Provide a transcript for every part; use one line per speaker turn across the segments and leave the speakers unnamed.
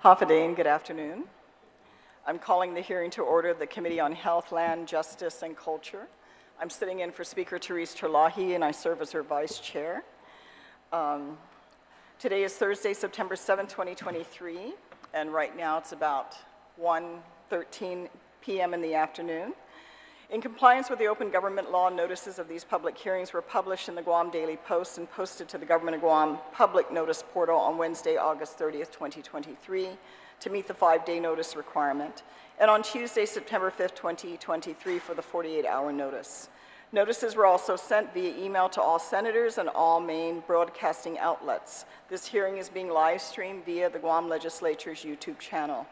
Hafadain, good afternoon. I'm calling the hearing to order of the Committee on Health, Land, Justice, and Culture. I'm sitting in for Speaker Therese Terlaje, and I serve as her vice chair. Today is Thursday, September 7, 2023, and right now it's about 1:13 p.m. in the afternoon. In compliance with the open government law, notices of these public hearings were published in the Guam Daily Post and posted to the Government of Guam public notice portal on Wednesday, August 30th, 2023, to meet the 5-day notice requirement, and on Tuesday, September 5th, 2023, for the 48-hour notice. Notices were also sent via email to all senators and all main broadcasting outlets. This hearing is being live streamed via the Guam Legislature's YouTube channel.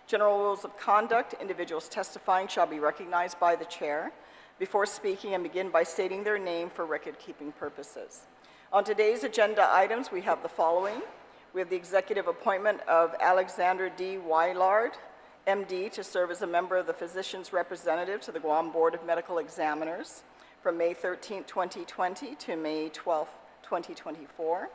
General rules of conduct: individuals testifying shall be recognized by the chair before speaking and begin by stating their name for record-keeping purposes. On today's agenda items, we have the following. We have the executive appointment of Alexander D. Wielaard, MD, to serve as a member of the Physician's Representative to the Guam Board of Medical Examiners from May 13, 2020 to May 12, 2024.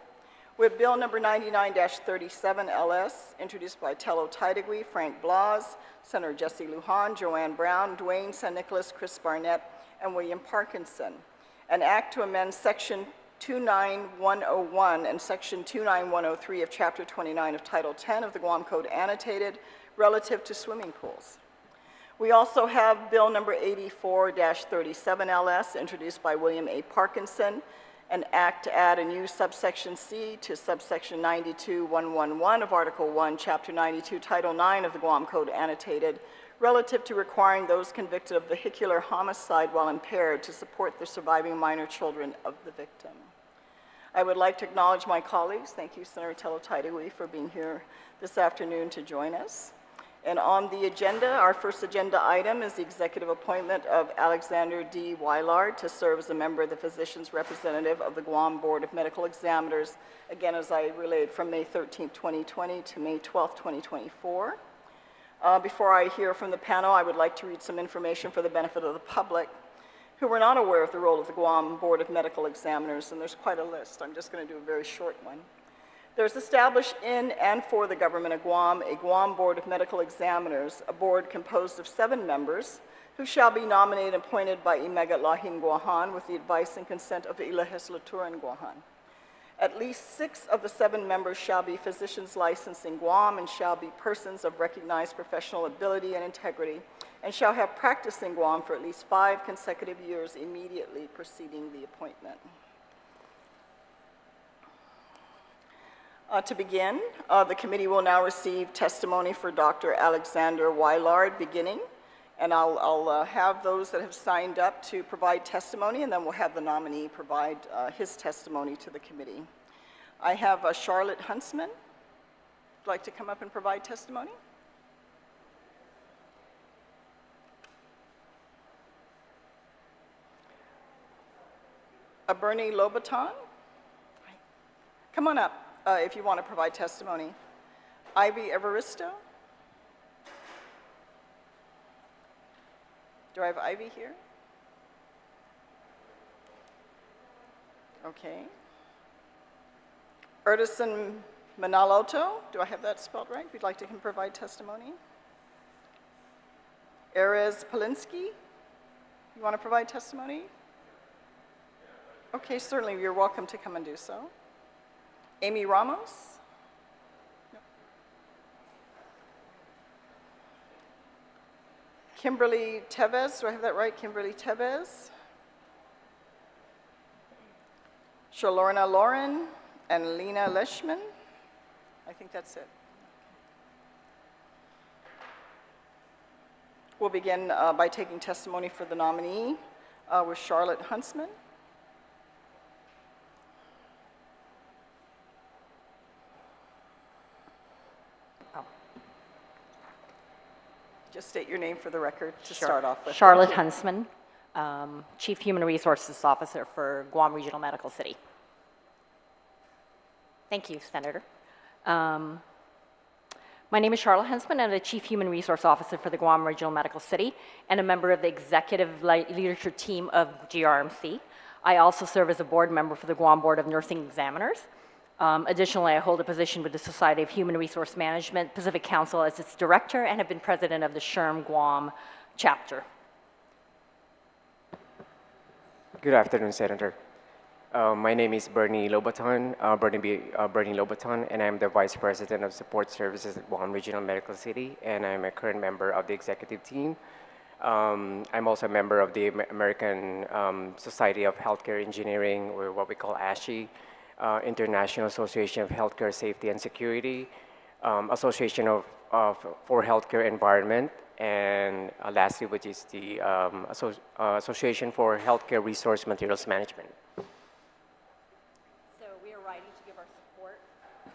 We have Bill number 99-37 LS, introduced by Terlaje, Frank Blas, Senator Jesse Lujan, Joanne Brown, Dwayne San Nicolas, Chris Barnett, and William Parkinson. An act to amend Section 29101 and Section 29103 of Chapter 29 of Title 10 of the Guam Code annotated relative to swimming pools. We also have Bill number 84-37 LS, introduced by William A. Parkinson, an act to add a new subsection C to subsection 92111 of Article 1, Chapter 92, Title 9 of the Guam Code annotated, relative to requiring those convicted of vehicular homicide while impaired to support the surviving minor children of the victim. I would like to acknowledge my colleagues. Thank you, Senator Terlaje, for being here this afternoon to join us. And on the agenda, our first agenda item is the executive appointment of Alexander D. Wielaard to serve as a member of the Physician's Representative of the Guam Board of Medical Examiners, again, as I relayed, from May 13, 2020 to May 12, 2024. Before I hear from the panel, I would like to read some information for the benefit of the public who were not aware of the role of the Guam Board of Medical Examiners, and there's quite a list. I'm just going to do a very short one. There's established in and for the Government of Guam a Guam Board of Medical Examiners, a board composed of 7 members who shall be nominated and appointed by Imegat Lahin Guahan with the advice and consent of the Legislature Guahan. At least 6 of the 7 members shall be physicians licensed in Guam and shall be persons of recognized professional ability and integrity and shall have practiced in Guam for at least 5 consecutive years immediately preceding the appointment. To begin, the committee will now receive testimony for Dr. Alexander Wielaard beginning, and I'll have those that have signed up to provide testimony, and then we'll have the nominee provide his testimony to the committee. I have Charlotte Huntsman. Would like to come up and provide testimony? Bernie Lobaton. Come on up. If you want to provide testimony. Ivy Evaristo. Do I have Ivy here? Okay. Erdison Manaloto. Do I have that spelled right? If you'd like to provide testimony. Erez Polinsky. You want to provide testimony? Okay, certainly. You're welcome to come and do so. Amy Ramos? No. Kimberly Tevez, do I have that right? Kimberly Tevez? Shalorna Lauren and Lena Leishman? I think that's it. We'll begin by taking testimony for the nominee with Charlotte Huntsman. Just state your name for the record to start off with.
Charlotte Huntsman, Chief Human Resources Officer for Guam Regional Medical City. Thank you, Senator. My name is Charlotte Huntsman. I'm the Chief Human Resource Officer for the Guam Regional Medical City and a member of the executive leadership team of GRMC. I also serve as a board member for the Guam Board of Nursing Examiners. Additionally, I hold a position with the Society of Human Resource Management Pacific Council as its director and have been president of the SHRM Guam chapter.
Good afternoon, Senator. My name is Bernie Lobaton, Bernie Lobaton, and I'm the Vice President of Support Services at Guam Regional Medical City, and I'm a current member of the executive team. I'm also a member of the American Society of Healthcare Engineering, or what we call ASHE, International Association of Healthcare Safety and Security, Association for Healthcare Environment, and lastly, which is the Association for Healthcare Resource Materials Management.
So we are writing to give our support.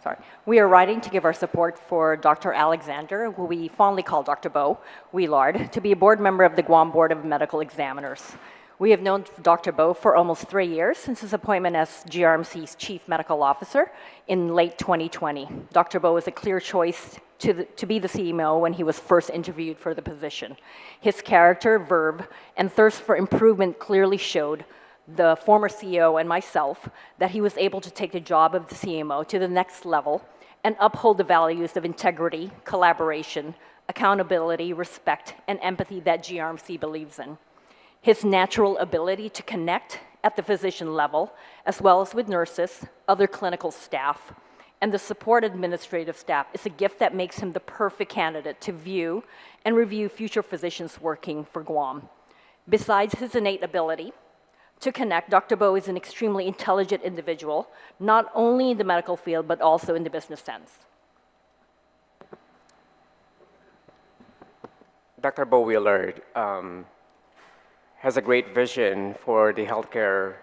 Sorry, we are writing to give our support for Dr. Alexander, who we fondly call Dr. Bo Wielaard, to be a board member of the Guam Board of Medical Examiners. We have known Dr. Bo for almost 3 years since his appointment as GRMC's Chief Medical Officer in late 2020. Dr. Bo was a clear choice to be the CMO when he was first interviewed for the position. His character, verve, and thirst for improvement clearly showed the former CEO and myself that he was able to take the job of the CMO to the next level and uphold the values of integrity, collaboration, accountability, respect, and empathy that GRMC believes in. His natural ability to connect at the physician level, as well as with nurses, other clinical staff, and the support administrative staff is a gift that makes him the perfect candidate to view and review future physicians working for Guam. Besides his innate ability to connect, Dr. Bo is an extremely intelligent individual, not only in the medical field, but also in the business sense.
Dr. Bo Wheelard has a great vision for the healthcare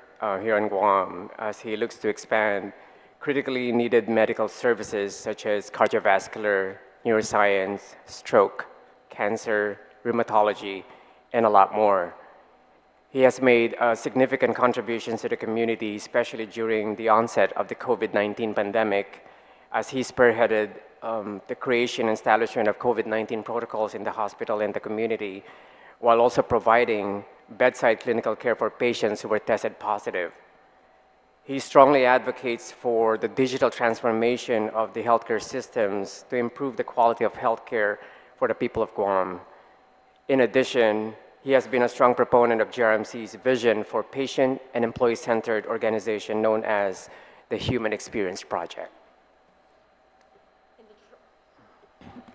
here in Guam as he looks to expand critically needed medical services such as cardiovascular, neuroscience, stroke, cancer, rheumatology, and a lot more. He has made significant contributions to the community, especially during the onset of the COVID-19 pandemic, as he spearheaded the creation and establishment of COVID-19 protocols in the hospital and the community, while also providing bedside clinical care for patients who were tested positive. He strongly advocates for the digital transformation of the healthcare systems to improve the quality of healthcare for the people of Guam. In addition, he has been a strong proponent of GRMC's vision for patient and employee-centered organization known as the Human Experience Project.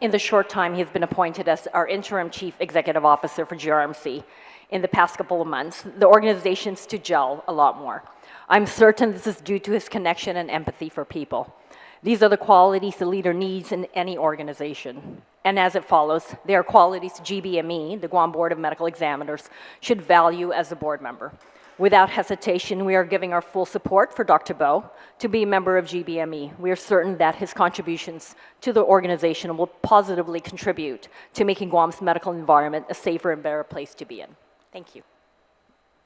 In the short time he's been appointed as our interim chief executive officer for GRMC, in the past couple of months, the organization's to gel a lot more. I'm certain this is due to his connection and empathy for people. These are the qualities the leader needs in any organization. And as it follows, they are qualities GBME, the Guam Board of Medical Examiners, should value as a board member. Without hesitation, we are giving our full support for Dr. Bo to be a member of GBME. We are certain that his contributions to the organization will positively contribute to making Guam's medical environment a safer and better place to be in. Thank you.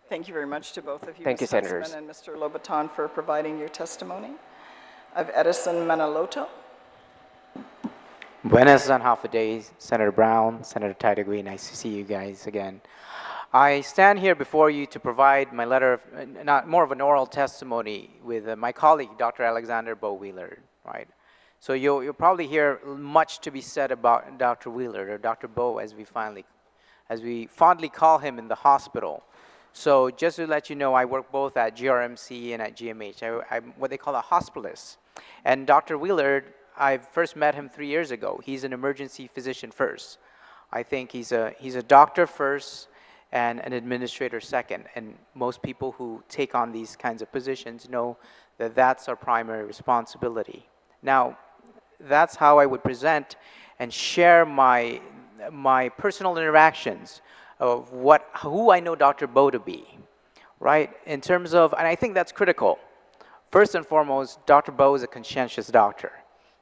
Thank you very much to both of you,
Thank you,
Ms.
Senators.
Huntsman and Mr. Lobaton, for providing your testimony. I have Edison Manaloto.
Buenas and half a day, Senator Brown, Senator Tidegui, nice to see you guys again. I stand here before you to provide my letter of, more of an oral testimony with my colleague, Dr. Alexander Bo Wheelard, right? So you'll probably hear much to be said about Dr. Wheelard, or Dr. Bo as we fondly call him in the hospital. So just to let you know, I work both at GRMC and at GMH. I'm what they call a hospitalist. And Dr. Wheelard, I first met him 3 years ago. He's an emergency physician first. I think he's a doctor first and an administrator second. And most people who take on these kinds of positions know that that's our primary responsibility. Now, that's how I would present and share my personal interactions of who I know Dr. Bo to be, right? In terms of, and I think that's critical. First and foremost, Dr. Bo is a conscientious doctor.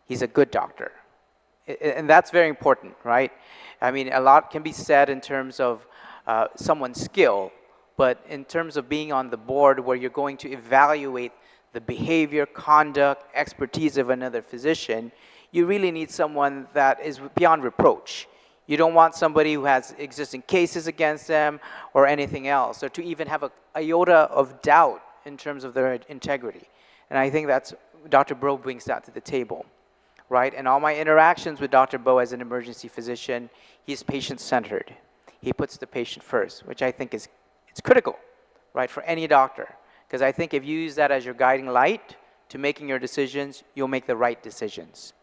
He's a good doctor. And that's very important, right? I mean, a lot can be said in terms of someone's skill, but in terms of being on the board where you're going to evaluate the behavior, conduct, expertise of another physician, you really need someone that is beyond reproach. You don't want somebody who has existing cases against them or anything else, or to even have a iota of doubt in terms of their integrity. And I think that's Dr. Bo brings that to the table, right? And all my interactions with Dr. Bo as an emergency physician, he's patient-centered. He puts the patient first, which I think is it's critical, right, for any doctor. Because I think if you use that as your guiding light to making your decisions, you'll make the right decisions.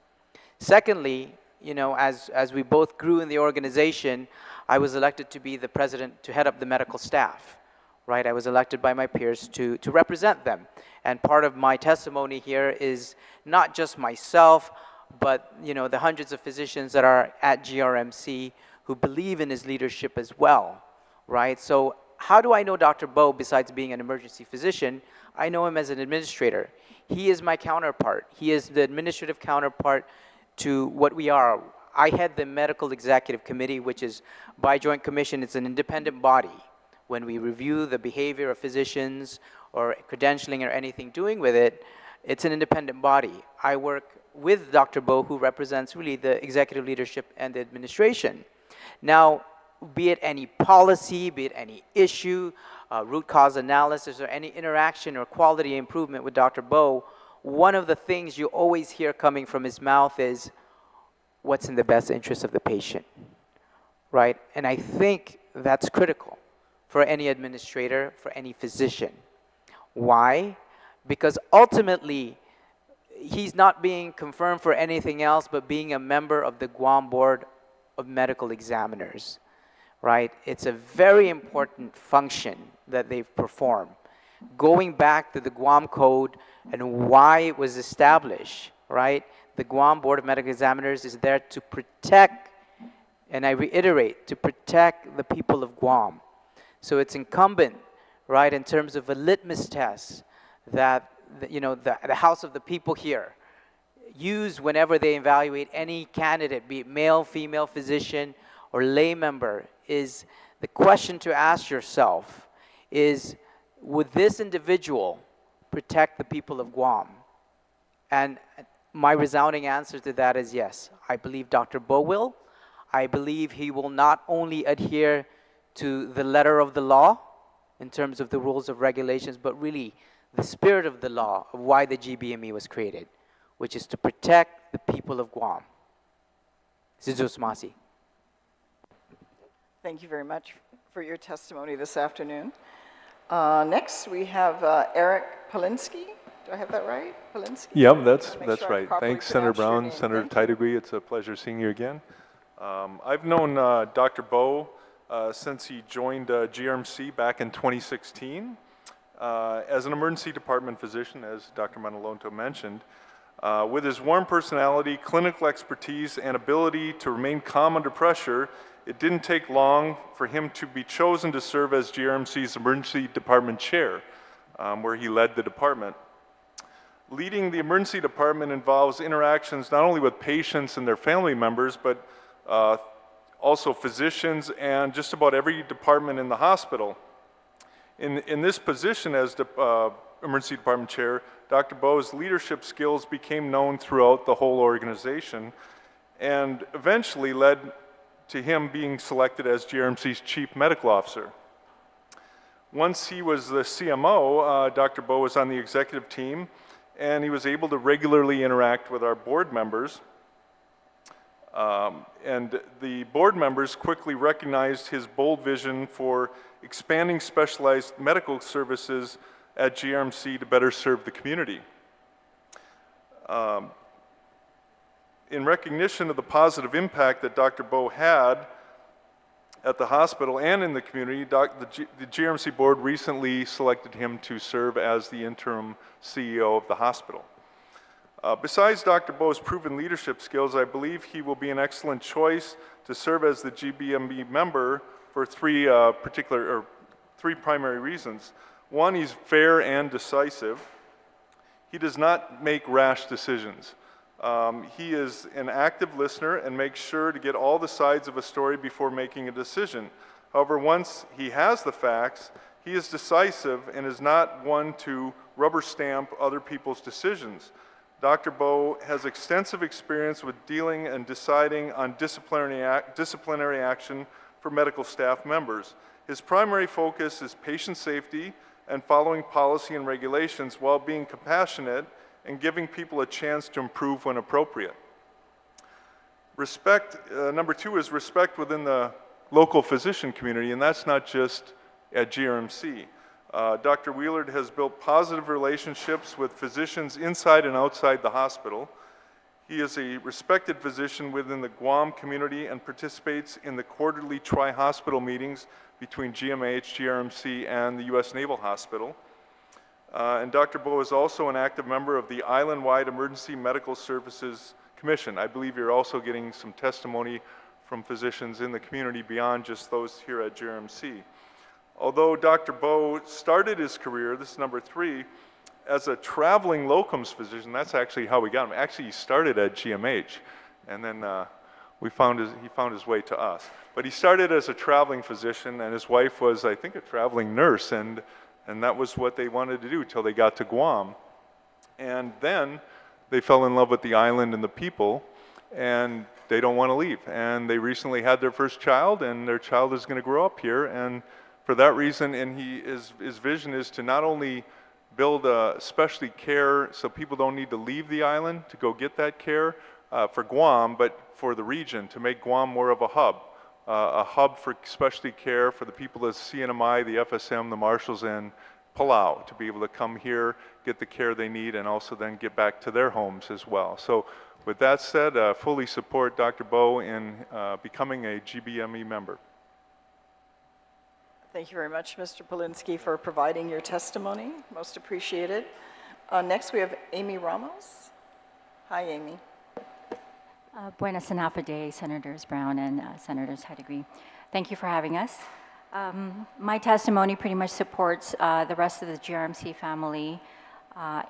Secondly, you know, as we both grew in the organization, I was elected to be the president to head up the medical staff, right? I was elected by my peers to represent them. And part of my testimony here is not just myself, but, you know, the hundreds of physicians that are at GRMC who believe in his leadership as well, right? So how do I know Dr. Bo besides being an emergency physician? I know him as an administrator. He is my counterpart. He is the administrative counterpart to what we are. I head the Medical Executive Committee, which is by Joint Commission. It's an independent body. When we review the behavior of physicians or credentialing or anything doing with it, it's an independent body. I work with Dr. Bo, who represents really the executive leadership and the administration. Now, be it any policy, be it any issue, root cause analysis, or any interaction or quality improvement with Dr. Bo, one of the things you always hear coming from his mouth is, what's in the best interest of the patient, right? And I think that's critical for any administrator, for any physician. Why? Because ultimately, he's not being confirmed for anything else but being a member of the Guam Board of Medical Examiners, right? It's a very important function that they've performed. Going back to the Guam Code and why it was established, right? The Guam Board of Medical Examiners is there to protect, and I reiterate, to protect the people of Guam. So it's incumbent, right, in terms of a litmus test that, you know, the House of the People here use whenever they evaluate any candidate, be it male, female physician, or lay member, is the question to ask yourself is, would this individual protect the people of Guam? And my resounding answer to that is yes. I believe Dr. Bo will. I believe he will not only adhere to the letter of the law in terms of the rules of regulations, but really the spirit of the law of why the GBME was created, which is to protect the people of Guam. Masi.
Thank you very much for your testimony this afternoon. Next, we have Eric Polinsky. Do I have that right? Polinsky?
Yep,
Make
that's
sure I
right.
properly
Thanks, Senator
pronounce your
Brown,
name.
Senator
Thank you.
Titagui. It's a pleasure seeing you again. I've known Dr. Bo since he joined GRMC back in 2016 as an emergency department physician, as Dr. Manalonto mentioned. With his warm personality, clinical expertise, and ability to remain calm under pressure, it didn't take long for him to be chosen to serve as GRMC's emergency department chair, where he led the department. Leading the emergency department involves interactions not only with patients and their family members, but also physicians and just about every department in the hospital. In this position as emergency department chair, Dr. Bo's leadership skills became known throughout the whole organization and eventually led to him being selected as GRMC's chief medical officer. Once he was the CMO, Dr. Bo was on the executive team, and he was able to regularly interact with our board members. And the board members quickly recognized his bold vision for expanding specialized medical services at GRMC to better serve the community. In recognition of the positive impact that Dr. Bo had at the hospital and in the community, the GRMC board recently selected him to serve as the interim CEO of the hospital. Besides Dr. Bo's proven leadership skills, I believe he will be an excellent choice to serve as the GBME member for three primary reasons. One, he's fair and decisive. He does not make rash decisions. He is an active listener and makes sure to get all the sides of a story before making a decision. However, once he has the facts, he is decisive and is not one to rubber stamp other people's decisions. Dr. Bo has extensive experience with dealing and deciding on disciplinary action for medical staff members. His primary focus is patient safety and following policy and regulations while being compassionate and giving people a chance to improve when appropriate. Respect, number 2 is respect within the local physician community, and that's not just at GRMC. Dr. Wielaard has built positive relationships with physicians inside and outside the hospital. He is a respected physician within the Guam community and participates in the quarterly tri-hospital meetings between GMH, GRMC, and the U.S. Naval Hospital. And Dr. Bo is also an active member of the Island-wide Emergency Medical Services Commission. I believe you're also getting some testimony from physicians in the community beyond just those here at GRMC. Although Dr. Bo started his career, this is number 3, as a traveling locums physician, that's actually how we got him. Actually, he started at GMH, and then he found his way to us. But he started as a traveling physician, and his wife was, I think, a traveling nurse, and that was what they wanted to do till they got to Guam. And then they fell in love with the island and the people, and they don't want to leave. And they recently had their first child, and their child is going to grow up here. And for that reason, and his vision is to not only build specialty care so people don't need to leave the island to go get that care for Guam, but for the region, to make Guam more of a hub for specialty care for the people of CNMI, the FSM, the Marshals, and Palau, to be able to come here, get the care they need, and also then get back to their homes as well. So with that said, fully support Dr. Bo in becoming a GBME member.
Thank you very much, Mr. Polinsky, for providing your testimony. Most appreciated. Next, we have Amy Ramos. Hi, Amy.
Buenas and half a day, Senators Brown and Senators Hedegree. Thank you for having us. My testimony pretty much supports the rest of the GRMC family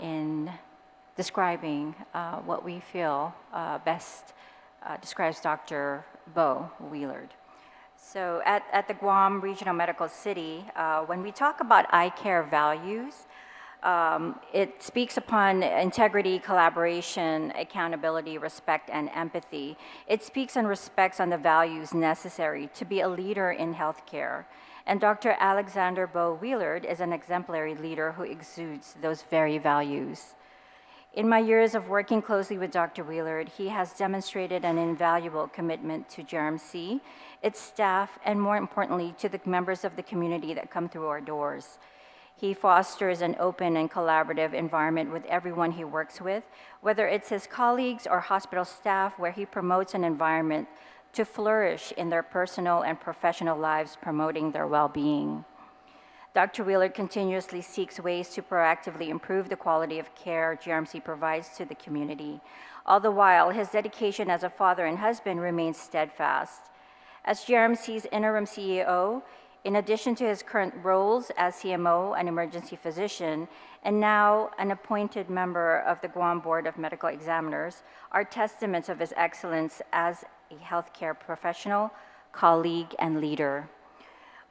in describing what we feel best describes Dr. Bo Wielaard. So at the Guam Regional Medical City, when we talk about eye care values, it speaks upon integrity, collaboration, accountability, respect, and empathy. It speaks and respects on the values necessary to be a leader in healthcare. And Dr. Alexander Bo Wielaard is an exemplary leader who exudes those very values. In my years of working closely with Dr. Wielaard, he has demonstrated an invaluable commitment to GRMC, its staff, and more importantly, to the members of the community that come through our doors. He fosters an open and collaborative environment with everyone he works with, whether it's his colleagues or hospital staff, where he promotes an environment to flourish in their personal and professional lives, promoting their well-being. Dr. Wielaard continuously seeks ways to proactively improve the quality of care GRMC provides to the community. All the while, his dedication as a father and husband remains steadfast. As GRMC's interim CEO, in addition to his current roles as CMO, an emergency physician, and now an appointed member of the Guam Board of Medical Examiners, are testaments of his excellence as a healthcare professional, colleague, and leader.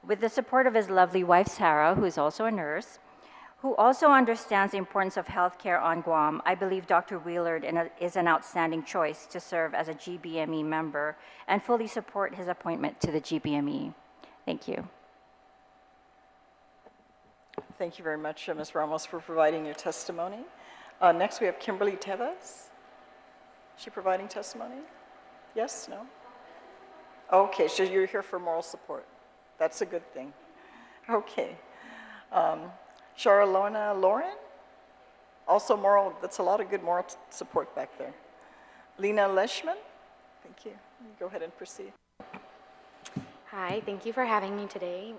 With the support of his lovely wife, Sarah, who is also a nurse, who also understands the importance of healthcare on Guam, I believe Dr. Wielaard is an outstanding choice to serve as a GBME member and fully support his appointment to the GBME. Thank you.
Thank you very much, Ms. Ramos, for providing your testimony. Next, we have Kimberly Therese. Is she providing testimony? Yes? No? Okay, so you're here for moral support. That's a good thing. Okay. Charlona Lauren, also moral, that's a lot of good moral support back there. Lena Leishman, thank you. You go ahead and proceed.
Hi, thank you for having me today.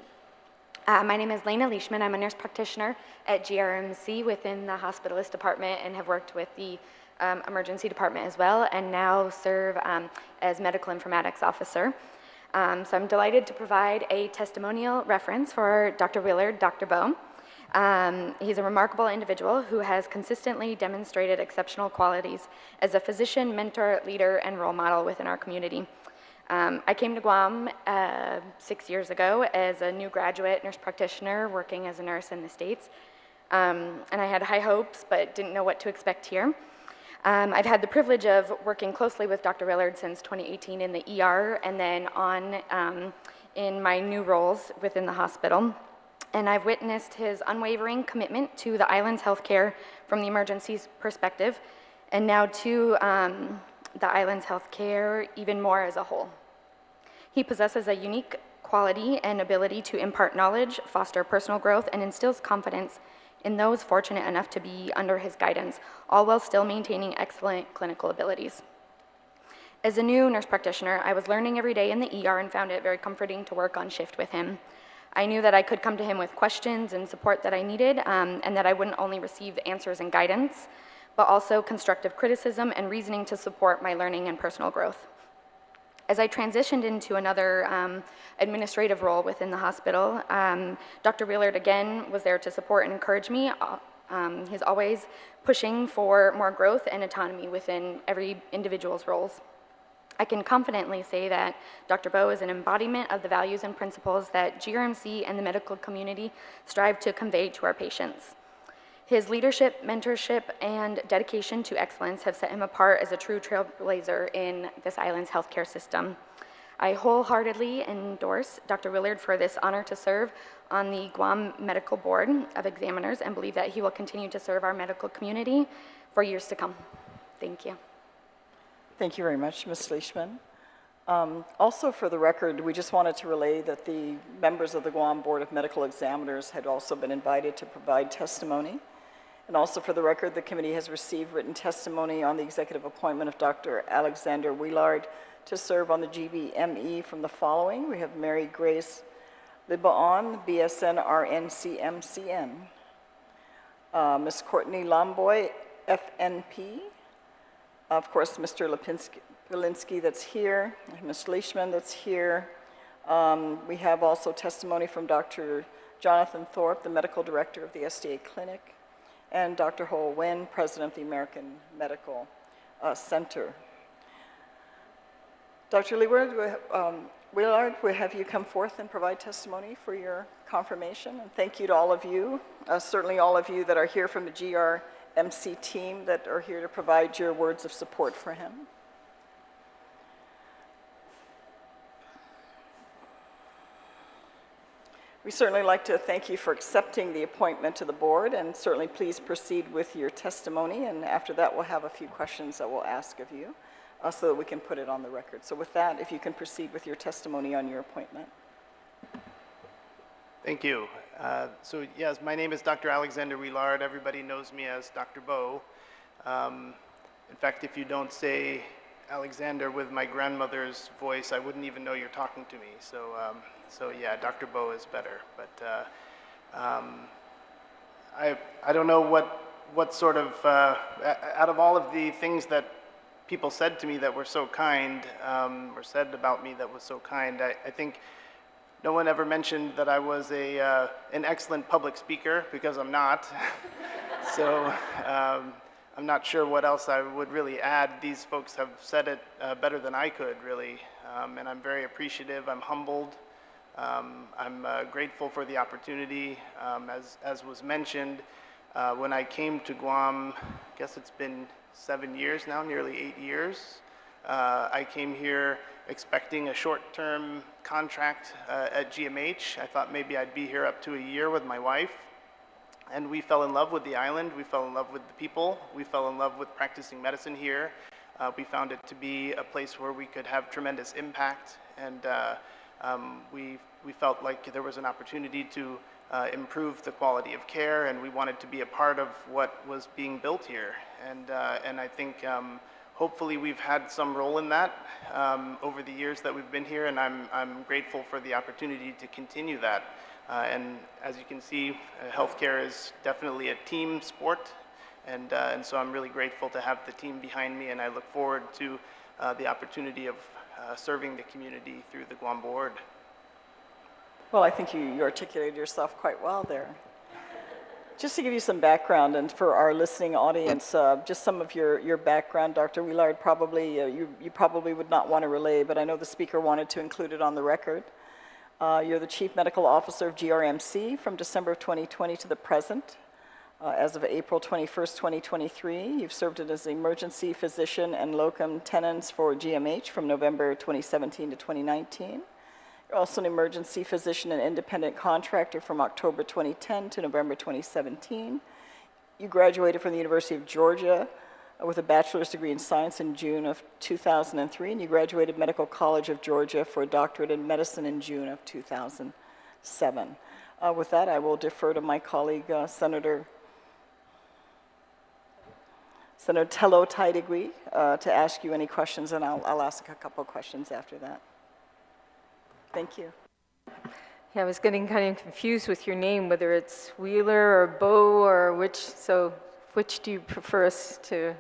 My name is Lena Leishman. I'm a nurse practitioner at GRMC within the hospitalist department and have worked with the emergency department as well, and now serve as medical informatics officer. So I'm delighted to provide a testimonial reference for Dr. Wielaard, Dr. Bo. He's a remarkable individual who has consistently demonstrated exceptional qualities as a physician, mentor, leader, and role model within our community. I came to Guam 6 years ago as a new graduate nurse practitioner working as a nurse in the States. And I had high hopes, but didn't know what to expect here. I've had the privilege of working closely with Dr. Wielaard since 2018 in the ER, and then on in my new roles within the hospital. and I've witnessed his unwavering commitment to the island's healthcare from the emergency's perspective, and now to the island's healthcare even more as a whole. He possesses a unique quality and ability to impart knowledge, foster personal growth, and instills confidence in those fortunate enough to be under his guidance, all while still maintaining excellent clinical abilities. As a new nurse practitioner, I was learning every day in the ER and found it very comforting to work on shift with him. I knew that I could come to him with questions and support that I needed, and that I wouldn't only receive answers and guidance, but also constructive criticism and reasoning to support my learning and personal growth. As I transitioned into another administrative role within the hospital, Dr. Wielaard again was there to support and encourage me. He's always pushing for more growth and autonomy within every individual's roles. I can confidently say that Dr. Bo is an embodiment of the values and principles that GRMC and the medical community strive to convey to our patients. His leadership, mentorship, and dedication to excellence have set him apart as a true trailblazer in this island's healthcare system. I wholeheartedly endorse Dr. Wielaard for this honor to serve on the Guam Medical Board of Examiners and believe that he will continue to serve our medical community for years to come. Thank you.
Thank you very much, Ms. Leishman. Also for the record, we just wanted to relay that the members of the Guam Board of Medical Examiners had also been invited to provide testimony. And also for the record, the committee has received written testimony on the executive appointment of Dr. Alexander Wheelard to serve on the GBME from the following. We have Mary Grace Libaon, BSN RNCMCN. Ms. Courtney Lomboy, FNP. Of course, Mr. Lipinsky that's here, Ms. Leishman that's here. We have also testimony from Dr. Jonathan Thorpe, the medical director of the SDA Clinic, and Dr. Ho Wen, president of the American Medical Center. Dr. Wielaard, we have you come forth and provide testimony for your confirmation. And thank you to all of you, certainly all of you that are here from the GRMC team that are here to provide your words of support for him. We certainly like to thank you for accepting the appointment to the board, and certainly please proceed with your testimony, and after that we'll have a few questions that we'll ask of you so that we can put it on the record. So with that, if you can proceed with your testimony on your appointment.
Thank you. So yes, my name is Dr. Alexander Wielaard. Everybody knows me as Dr. Bo. In fact, if you don't say Alexander with my grandmother's voice, I wouldn't even know you're talking to me. So yeah, Dr. Bo is better. But I don't know what sort of, out of all of the things that people said to me that were so kind, or said about me that was so kind, I think no one ever mentioned that I was an excellent public speaker, because I'm not. So I'm not sure what else I would really add. These folks have said it better than I could, really. And I'm very appreciative. I'm humbled. I'm grateful for the opportunity. As was mentioned, when I came to Guam, I guess it's been 7 years now, nearly 8 years. I came here expecting a short-term contract at GMH. I thought maybe I'd be here up to a year with my wife. And we fell in love with the island. We fell in love with the people. We fell in love with practicing medicine here. We found it to be a place where we could have tremendous impact. And we felt like there was an opportunity to improve the quality of care, and we wanted to be a part of what was being built here. And I think hopefully we've had some role in that over the years that we've been here, and I'm grateful for the opportunity to continue that. And as you can see, healthcare is definitely a team sport, and so I'm really grateful to have the team behind me, and I look forward to the opportunity of serving the community through the Guam Board.
Well, I think you articulated yourself quite well there. Just to give you some background, and for our listening audience, just some of your background, Dr. Wielaard, probably you probably would not want to relay, but I know the speaker wanted to include it on the record. You're the Chief Medical Officer of GRMC from December of 2020 to the present. As of April 21st, 2023, you've served as emergency physician and locum tenens for GMH from November 2017 to 2019. You're also an emergency physician and independent contractor from October 2010 to November 2017. You graduated from the University of Georgia with a bachelor's degree in science in June of 2003, and you graduated Medical College of Georgia for a doctorate in medicine in June of 2007. With that, I will defer to my colleague, Senator Terlaje, to ask you any questions, and I'll ask a couple of questions after that. Thank you.
Yeah, I was getting kind of confused with your name, whether it's Wheeler or Bo or which, so which do you prefer us to?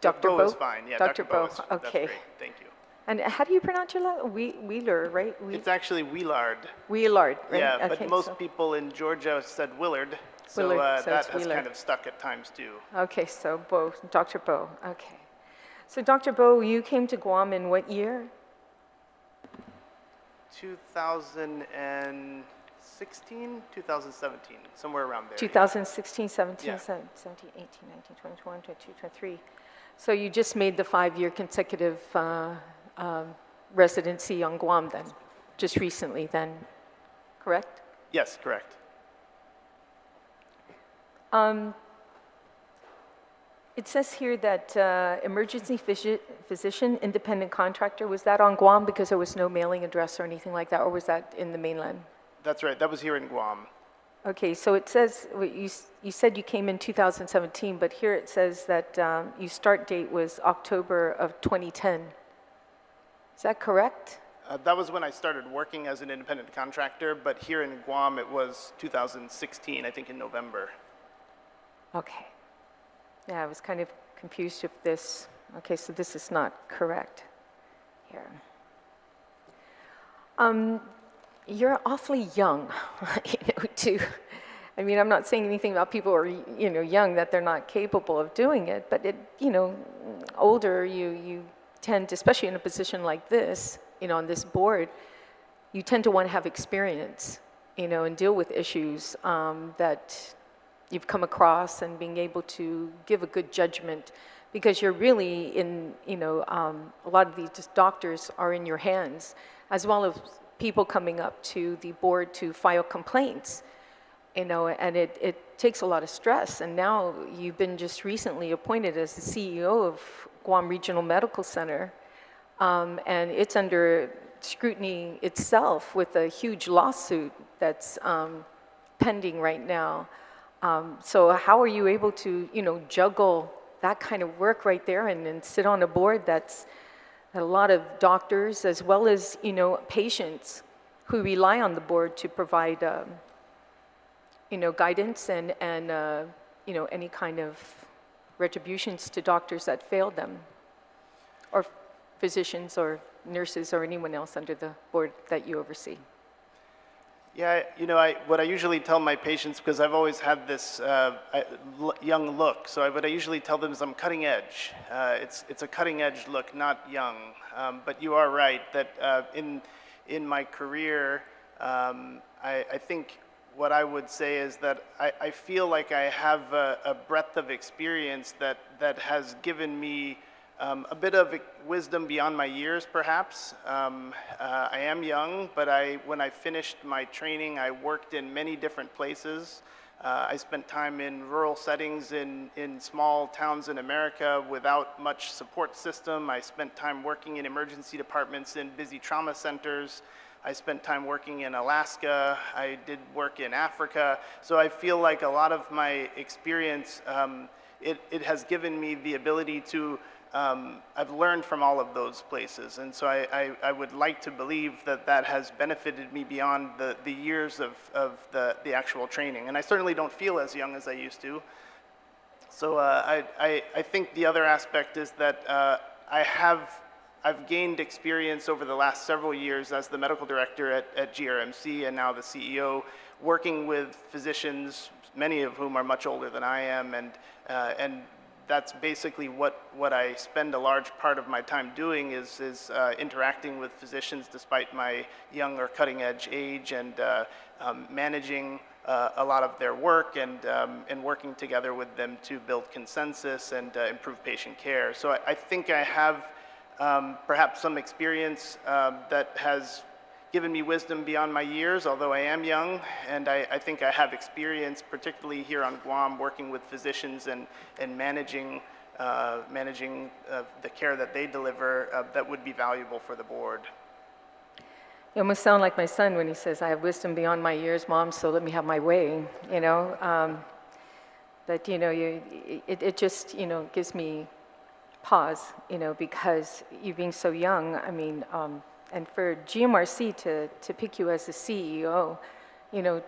Dr. Bo?
Bo is fine, yeah.
Dr. Bo,
That's
okay.
great, thank you.
And how do you pronounce your last? Wheeler, right?
It's actually Wielaard.
Wheelard, right?
Yeah,
Okay,
but most
so-
people in Georgia said Willard, so
Willard, so
that
it's
has
Wheeler.
kind of stuck at times too.
Okay, so Bo, Dr. Bo, okay. So Dr. Bo, you came to Guam in what year?
2016, 2017, somewhere around there.
2016, 17,
Yeah.
17, 18, 19, 20, 21, 22, 23. So you just made the 5-year consecutive residency on Guam then, just recently then, correct?
Yes, correct.
It says here that emergency physician, independent contractor, was that on Guam because there was no mailing address or anything like that, or was that in the mainland?
That's right, that was here in Guam.
Okay, so it says, you said you came in 2017, but here it says that your start date was October of 2010. Is that correct?
That was when I started working as an independent contractor, but here in Guam it was 2016, I think in November.
Okay. Yeah, I was kind of confused with this. Okay, so this is not correct here. You're awfully young, too. I mean, I'm not saying anything about people who are, young, that they're not capable of doing it, but older, you tend to, especially in a position like this, on this board, you tend to want to have experience, and deal with issues that you've come across, and being able to give a good judgment, because you're really in, a lot of these doctors are in your hands, as well as people coming up to the board to file complaints, and it takes a lot of stress. And now you've been just recently appointed as the CEO of Guam Regional Medical Center, and it's under scrutiny itself with a huge lawsuit that's pending right now. So how are you able to, juggle that kind of work right there and sit on a board that's a lot of doctors as well as, patients who rely on the board to provide, guidance and any kind of retributions to doctors that failed them, or physicians or nurses or anyone else under the board that you oversee?
Yeah, what I usually tell my patients, because I've always had this young look, so what I usually tell them is I'm cutting edge. It's a cutting edge look, not young. But you are right that in my career, I think what I would say is that I feel like I have a breadth of experience that has given me a bit of wisdom beyond my years, perhaps. I am young, but when I finished my training, I worked in many different places. I spent time in rural settings in small towns in America without much support system. I spent time working in emergency departments in busy trauma centers. I spent time working in Alaska. I did work in Africa. So I feel like a lot of my experience, it has given me the ability to I've learned from all of those places, and so I would like to believe that has benefited me beyond the years of the actual training, and I certainly don't feel as young as I used to. So I think the other aspect is that I've gained experience over the last several years as the medical director at GRMC and now the CEO, working with physicians, many of whom are much older than I am, and that's basically what I spend a large part of my time doing is interacting with physicians despite my young or cutting edge age, and managing a lot of their work and working together with them to build consensus and improve patient care. So I think I have perhaps some experience that has given me wisdom beyond my years, although I am young, and I think I have experience, particularly here on Guam, working with physicians and managing the care that they deliver that would be valuable for the board.
You almost sound like my son when he says, I have wisdom beyond my years, Mom, so let me have my way, you know. But, you know, it just, you know, gives me pause, you know, because you being so young, I mean, and for GMRC to pick you as the CEO, you know,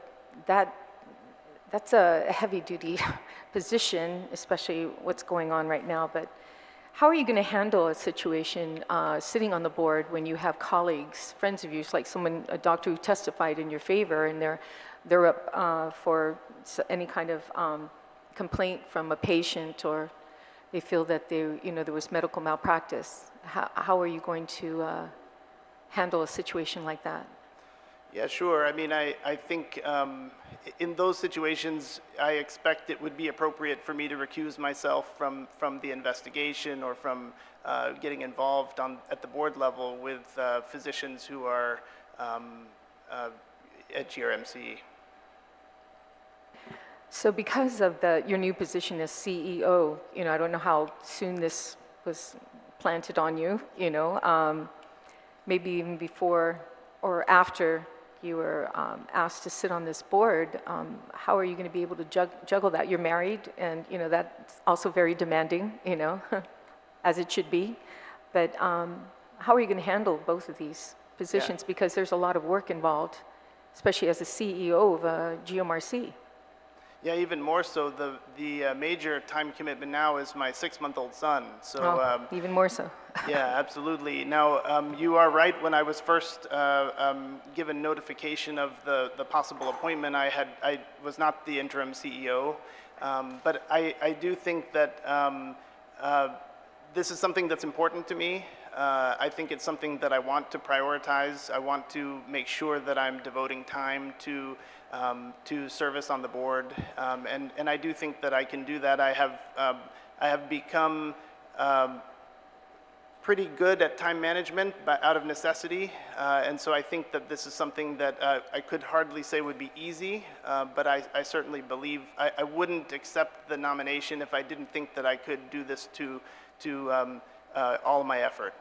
that's a heavy-duty position, especially what's going on right now. But how are you going to handle a situation sitting on the board when you have colleagues, friends of yours, like a doctor who testified in your favor, and they're up for any kind of complaint from a patient, or they feel that there was medical malpractice? How are you going to handle a situation like that?
Yeah, sure. I mean, I think in those situations, I expect it would be appropriate for me to recuse myself from the investigation or from getting involved at the board level with physicians who are at GRMC.
So because of your new position as CEO, you know, I don't know how soon this was planted on you, you know, maybe even before or after you were asked to sit on this board, how are you going to be able to juggle that? You're married, and, you know, that's also very demanding, you know, as it should be. But how are you going to handle both of these positions? Yeah. Because there's a lot of work involved, especially as a CEO of GMRC.
Yeah, even more so. The major time commitment now is my 6-month-old son. So
even more so.
Yeah, absolutely. Now, you are right. When I was first given notification of the possible appointment, I was not the interim CEO, but I do think that this is something that's important to me. I think it's something that I want to prioritize. I want to make sure that I'm devoting time to service on the board, and I do think that I can do that. I have become pretty good at time management, but out of necessity, and so I think that this is something that I could hardly say would be easy, but I certainly believe I wouldn't accept the nomination if I didn't think that I could do this to all my effort.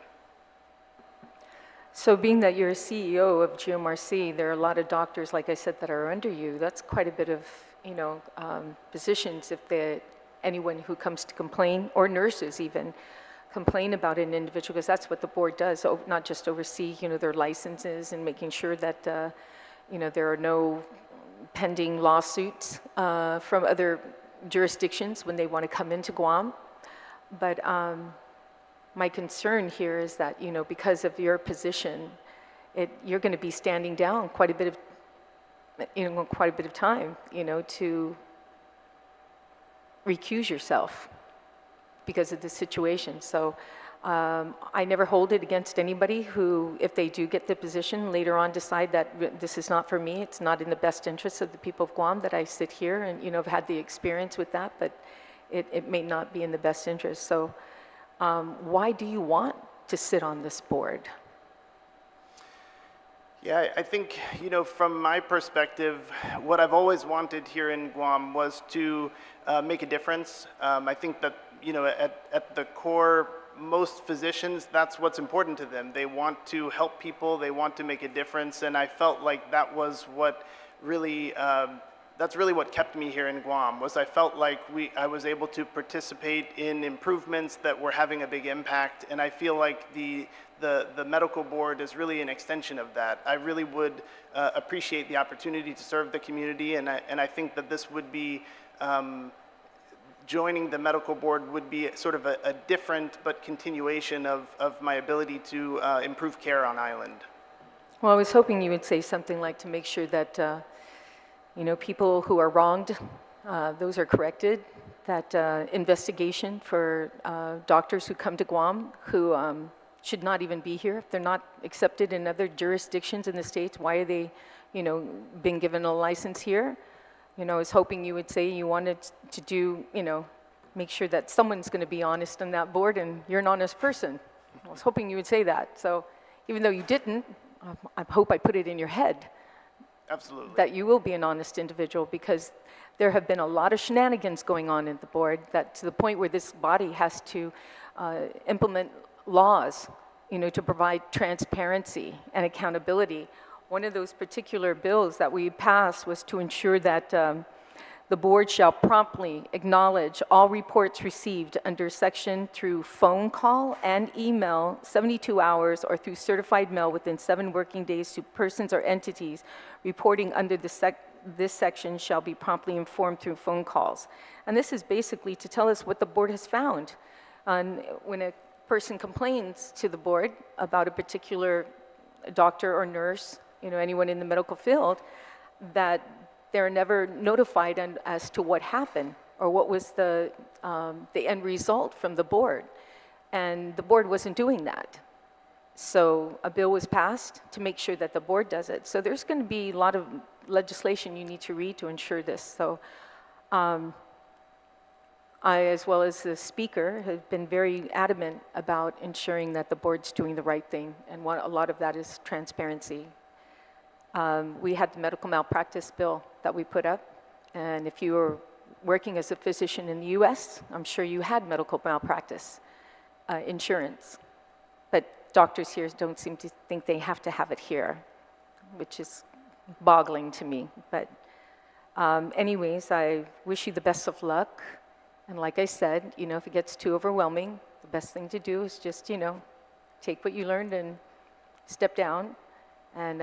So being that you're a CEO of GMRC, there are a lot of doctors, like I said, that are under you. That's quite a bit of, you know, positions if anyone who comes to complain, or nurses even, complain about an individual, because that's what the board does, not just oversee, you know, their licenses and making sure that, you know, there are no pending lawsuits from other jurisdictions when they want to come into Guam. But my concern here is that, you know, because of your position, you're going to be standing down quite a bit of time, you know, to recuse yourself because of the situation. So I never hold it against anybody who, if they do get the position, later on decide that this is not for me, it's not in the best interest of the people of Guam, that I sit here and, you know, have had the experience with that, but it may not be in the best interest. So why do you want to sit on this board?
Yeah, I think, you know, from my perspective, what I've always wanted here in Guam was to make a difference. I think that, you know, at the core, most physicians, that's what's important to them. They want to help people, they want to make a difference, and I felt like that was what really, that's really what kept me here in Guam, was I felt like I was able to participate in improvements that were having a big impact, and I feel like the medical board is really an extension of that. I really would appreciate the opportunity to serve the community, and I think that this would be, joining the medical board would be sort of a different but continuation of my ability to improve care on island.
Well, I was hoping you would say something like to make sure that you know, people who are wronged, those are corrected, that investigation for doctors who come to Guam who should not even be here. If they're not accepted in other jurisdictions in the States, why are they, you know, being given a license here? You know, I was hoping you would say you wanted to do, you know, make sure that someone's going to be honest on that board, and you're an honest person. I was hoping you would say that. So even though you didn't, I hope I put it in your head
Absolutely.
that you will be an honest individual, because there have been a lot of shenanigans going on in the board, that to the point where this body has to implement laws, to provide transparency and accountability. One of those particular bills that we passed was to ensure that the board shall promptly acknowledge all reports received under section through phone call and email 72 hours or through certified mail within 7 working days to persons or entities reporting under this section shall be promptly informed through phone calls. And this is basically to tell us what the board has found. And when a person complains to the board about a particular doctor or nurse, anyone in the medical field, that they're never notified as to what happened or what was the end result from the board. And the board wasn't doing that. So a bill was passed to make sure that the board does it. So there's going to be a lot of legislation you need to read to ensure this. So I, as well as the speaker, have been very adamant about ensuring that the board's doing the right thing. And a lot of that is transparency. We had the medical malpractice bill that we put up, and if you were working as a physician in the US, I'm sure you had medical malpractice insurance, but doctors here don't seem to think they have to have it here, which is boggling to me. But anyways, I wish you the best of luck, and like I said, if it gets too overwhelming, the best thing to do is just, take what you learned and step down, and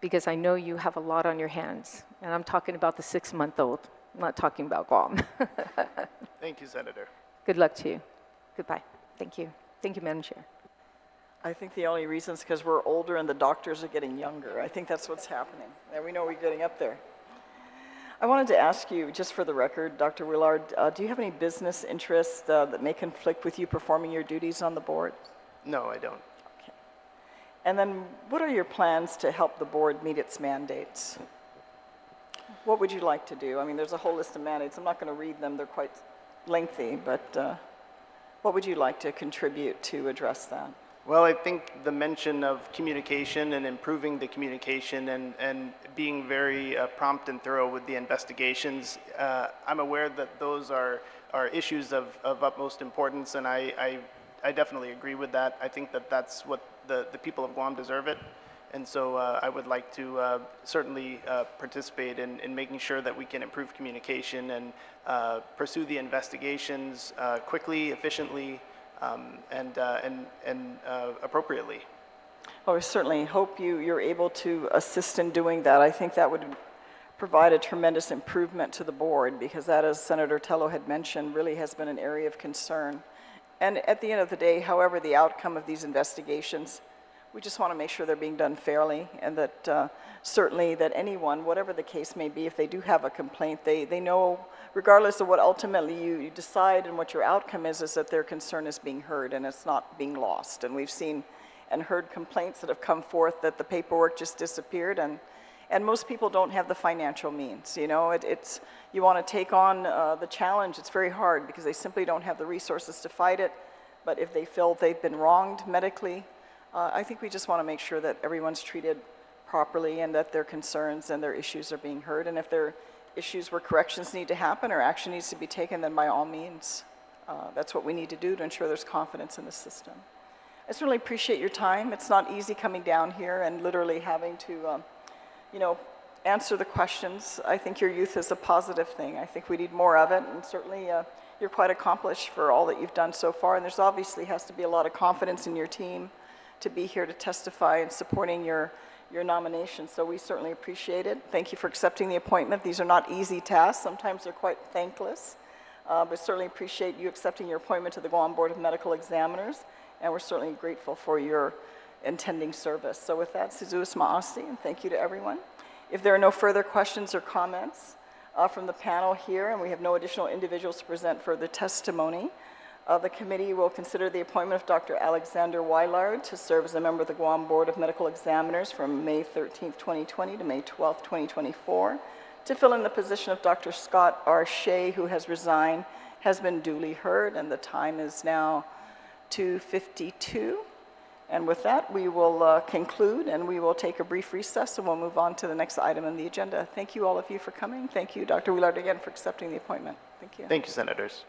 because I know you have a lot on your hands. And I'm talking about the 6-month-old. I'm not talking about Guam.
Thank you, Senator.
Good luck to you. Goodbye. Thank you. Thank you, Madam Chair.
I think the only reason is because we're older and the doctors are getting younger. I think that's what's happening. And we know we're getting up there. I wanted to ask you, just for the record, Dr. Wielaard, do you have any business interests that may conflict with you performing your duties on the board?
No, I don't.
And then what are your plans to help the board meet its mandates? What would you like to do? I mean, there's a whole list of mandates. I'm not going to read them. They're quite lengthy, but what would you like to contribute to address that?
Well, I think the mention of communication and improving the communication and being very prompt and thorough with the investigations, I'm aware that those are issues of utmost importance, and I definitely agree with that. I think that that's what the people of Guam deserve it. And so I would like to certainly participate in making sure that we can improve communication and pursue the investigations quickly, efficiently, and appropriately.
Well, we certainly hope you're able to assist in doing that. I think that would provide a tremendous improvement to the board, because that, as Senator Tello had mentioned, really has been an area of concern. And at the end of the day, however the outcome of these investigations, we just want to make sure they're being done fairly, and that certainly that anyone, whatever the case may be, if they do have a complaint, they know, regardless of what ultimately you decide and what your outcome is that their concern is being heard and it's not being lost. And we've seen and heard complaints that have come forth that the paperwork just disappeared, and most people don't have the financial means. It's you want to take on the challenge. It's very hard because they simply don't have the resources to fight it. But if they feel they've been wronged medically, I think we just want to make sure that everyone's treated properly and that their concerns and their issues are being heard. And if there are issues where corrections need to happen or action needs to be taken, then by all means, that's what we need to do to ensure there's confidence in the system. I certainly appreciate your time. It's not easy coming down here and literally having to answer the questions. I think your youth is a positive thing. I think we need more of it, and certainly you're quite accomplished for all that you've done so far, and there's obviously has to be a lot of confidence in your team to be here to testify and supporting your nomination, so we certainly appreciate it. Thank you for accepting the appointment. These are not easy tasks. Sometimes they're quite thankless, but certainly appreciate you accepting your appointment to the Guam Board of Medical Examiners, and we're certainly grateful for your intending service. So with that, Sizuas Ma'asti, and thank you to everyone. If there are no further questions or comments from the panel here, and we have no additional individuals to present further testimony, the committee will consider the appointment of Dr. Alexander Wielaard to serve as a member of the Guam Board of Medical Examiners from May 13th, 2020 to May 12th, 2024, to fill in the position of Dr. Scott R. Shea, who has resigned, has been duly heard, and the time is now 2:52. And with that, we will conclude, and we will take a brief recess, and we'll move on to the next item on the agenda. Thank you, all of you, for coming. Thank you, Dr. Wheelard, again, for accepting the appointment. Thank you.
Thank you, Senators.